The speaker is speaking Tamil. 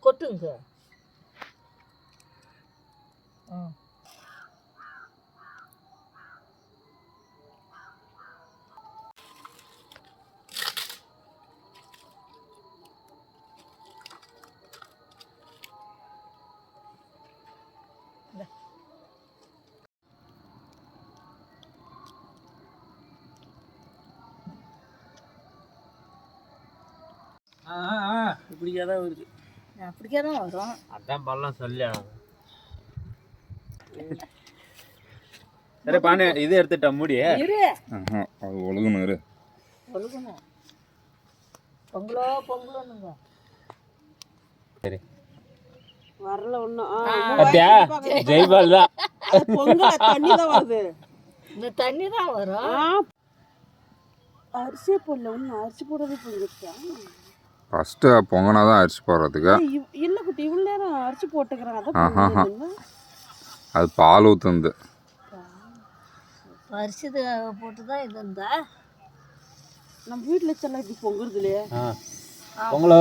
கொட்டுங்க. இப்படிக்கே தான் வருது. அப்படிக்கே தான் வரும். அதான் பள்ளம் சொல்லியா. சரி பானே இது எடுத்துட்ட மூடி. அது ஒழுகணும் இரு. ஒழுகணும். பொங்கலோன்னுங்க. சரி வரல ஒன்றும். அத்தியா ஜெய்பால் தான். பொங்கல் தண்ணி தான் வருது. இந்த தண்ணி தான் வரும். அரிசியே போடல ஒன்றும். அரிசி போடுறது பொங்கிடுச்சா? ஃபஸ்ட்டு பொங்கினா தான் அரிசி போடுறதுக்கு. இல்லை குட்டி இவ்வளோ நேரம் அரிசி போட்டுக்கிறேன். அதான் அது பால் ஊற்றுந்து. அரிசி போட்டு தான் இது இருந்தா நம்ம வீட்டில் செல்லாம் இப்படி பொங்குறது இல்லையா? பொங்கலோ